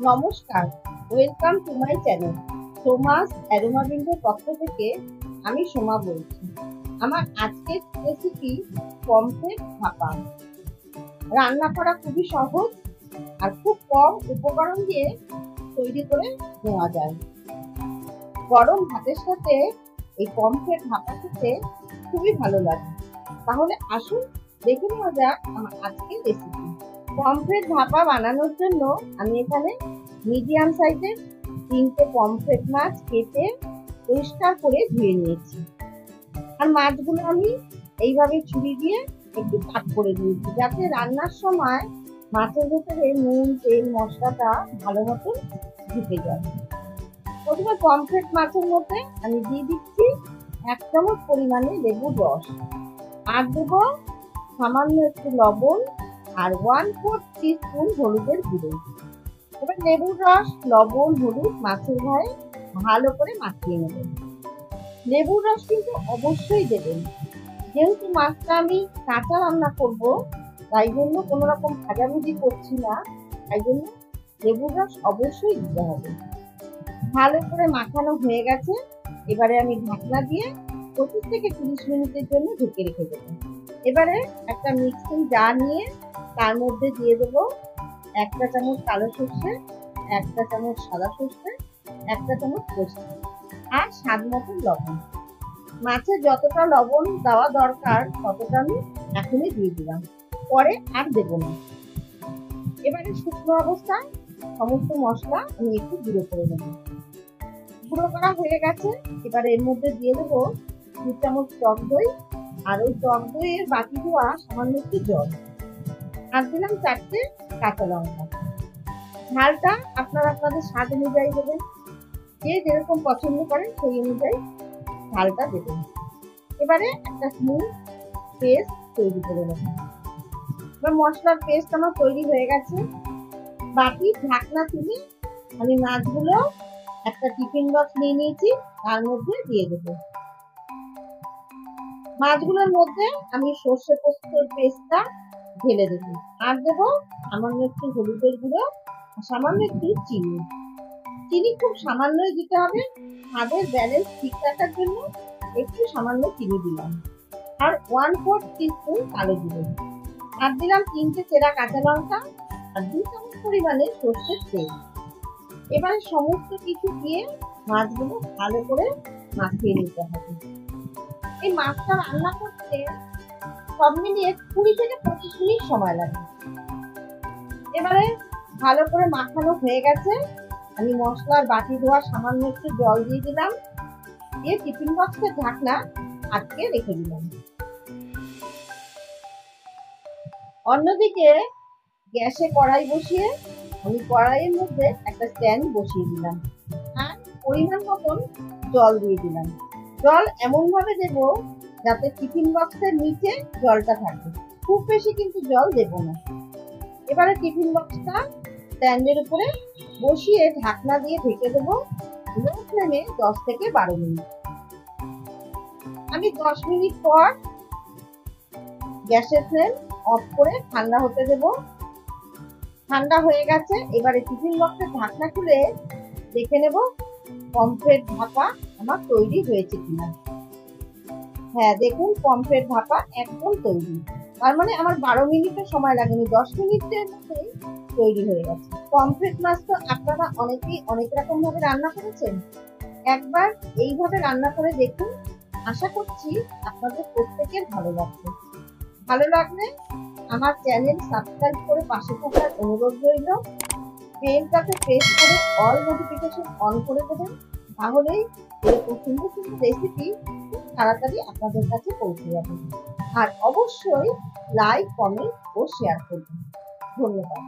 নমস্কার, welcome to my channel. সোমাস অ্যারোমাবিন্দের পক্ষ থেকে আমি সোমা বলছি। আমার আজকের রেসিপি পমফ্রেট ভাপা। রান্না করা খুবই সহজ আর খুব কম উপকরণ দিয়ে তৈরি করে নেওয়া যায়। গরম ভাতের সাথে এই পমফ্রেট ভাপা খেতে খুবই ভালো লাগে। তাহলে আসুন দেখে নেওয়া যাক আমার আজকের রেসিপি। পমফ্রেট ভাপা বানানোর জন্য আমি এখানে মিডিয়াম সাইজের 3টে পমফ্রেট মাছ কেটে পরিষ্কার করে ধুয়ে নিয়েছি। আর মাছগুলো আমি এইভাবে ছুরি দিয়ে একটু কাট করে দিয়েছি, যাতে রান্নার সময় মাছের ভেতরে নুন তেল মশলাটা ভালো মতন ঢুকে যায়। প্রথমে পমফ্রেট মাছের মধ্যে আমি দিয়ে দিচ্ছি 1 চামচ পরিমাণে লেবুর রস, আর দেবো সামান্য একটু লবণ আর 1/4 টিস্পুন হলুদের গুঁড়ো। এবার লেবুর রস, লবণ, হলুদ মাছের গায়ে ভালো করে মাখিয়ে নেবেন। লেবুর রস কিন্তু অবশ্যই দেবেন, যেহেতু মাছটা আমি কাঁচা রান্না করব, তাই জন্য কোনো রকম ভাজাভুজি করছি না, তাই জন্য লেবুর রস অবশ্যই দিতে হবে। ভালো করে মাখানো হয়ে গেছে। এবারে আমি ঢাকনা দিয়ে 25 থেকে 30 মিনিটের জন্য ঢেকে রেখে দেবো। এবারে একটা মিক্সিং জার নিয়ে তার মধ্যে দিয়ে দেবো 1 চামচ কালো সর্ষে, 1 চামচ সাদা সর্ষে, 1 চামচ পোস্ত আর স্বাদ মতো লবণ। মাছে যতটা লবণ দেওয়া দরকার ততটা আমি এখনই দিয়ে দিলাম, পরে আর দেব না। এবারে শুকনো অবস্থায় সমস্ত মশলা আমি একটু গুঁড়ো করে নেব। গুঁড়ো করা হয়ে গেছে। এবারে এর মধ্যে দিয়ে দেবো 2 চামচ টক দই, আর ওই টক দইয়ের বাকি দেওয়া সামান্য একটু জল, আর দিলাম 4টে কাঁচা লঙ্কা। ঝালটা আপনারা আপনাদের স্বাদ অনুযায়ী দেবেন, যে যেরকম পছন্দ করেন সেই অনুযায়ী ঝালটা দেবেন। এবারে একটা স্মুথ পেস্ট তৈরি করে নেবেন। এবার মশলার পেস্ট আমার তৈরি হয়ে গেছে। বাকি ঢাকনা তুলে আমি মাছগুলো একটা টিফিন বক্স নিয়ে নিয়েছি, তার মধ্যে দিয়ে দেবো। মাছগুলোর মধ্যে আমি সর্ষে পোস্তর পেস্টটা ঢেলে দেবো, আর দেবো সামান্য একটু হলুদের গুঁড়ো, সামান্য একটু চিনি। চিনি খুব সামান্যই দিতে হবে, স্বাদের ব্যালেন্স ঠিক রাখার জন্য একটু সামান্য চিনি দিলাম, আর 1/4 টিস্পুন কালো জিরে, আর দিলাম 3টে চেরা কাঁচা লঙ্কা আর 2 চামচ পরিমাণে সর্ষের তেল। এবারে সমস্ত কিছু দিয়ে মাছগুলো ভালো করে মাখিয়ে নিতে হবে। এই মাছটা রান্না করতে সব মিলিয়ে 20 থেকে 25 মিনিট সময় লাগে। এবারে ভালো করে মাখানো হয়ে গেছে। আমি মশলার বাটি ধোয়া সামান্য একটু জল দিয়ে দিলাম, দিয়ে টিফিন বক্সের ঢাকনা আটকে রেখে দিলাম। অন্যদিকে গ্যাসে কড়াই বসিয়ে আমি কড়াইয়ের মধ্যে একটা স্ট্যান্ড বসিয়ে দিলাম, আর পরিমাণ মতন জল দিয়ে দিলাম। জল এমন ভাবে দেব যাতে টিফিন বক্সের নিচে জলটা থাকে, খুব বেশি কিন্তু জল দেব না। এবারে টিফিন বক্সটা স্ট্যান্ডের উপরে বসিয়ে ঢাকনা দিয়ে ঢেকে দেবো লো ফ্লেমে 10 থেকে 12 মিনিট। আমি 10 মিনিট পর গ্যাসের ফ্লেম অফ করে ঠান্ডা হতে দেব। ঠান্ডা হয়ে গেছে। এবারে টিফিন বক্সের ঢাকনা খুলে দেখে নেব পমফ্রেট ভাপা আমার তৈরি হয়েছে কিনা। হ্যাঁ, দেখুন পমফ্রেট ভাপা একদম তৈরি। তার মানে আমার 12 মিনিটও সময় লাগেনি, 10 মিনিটের মধ্যেই তৈরি হয়ে গেছে। পমফ্রেট মাছ তো আপনারা অনেকেই অনেক রকম ভাবে রান্না করেছেন, একবার এইভাবে রান্না করে দেখুন। আশা করছি আপনাদের প্রত্যেকের ভালো লাগবে। ভালো লাগলে আমার চ্যানেল সাবস্ক্রাইব করে পাশে থাকার অনুরোধ রইল। বেলটাকে প্রেস করে অল নোটিফিকেশন অন করে দেবেন, তাহলেই এরকম সুন্দর সুন্দর রেসিপি খুব তাড়াতাড়ি আপনাদের কাছে পৌঁছে যাবে। আর অবশ্যই লাইক, কমেন্ট ও শেয়ার করবেন। ধন্যবাদ।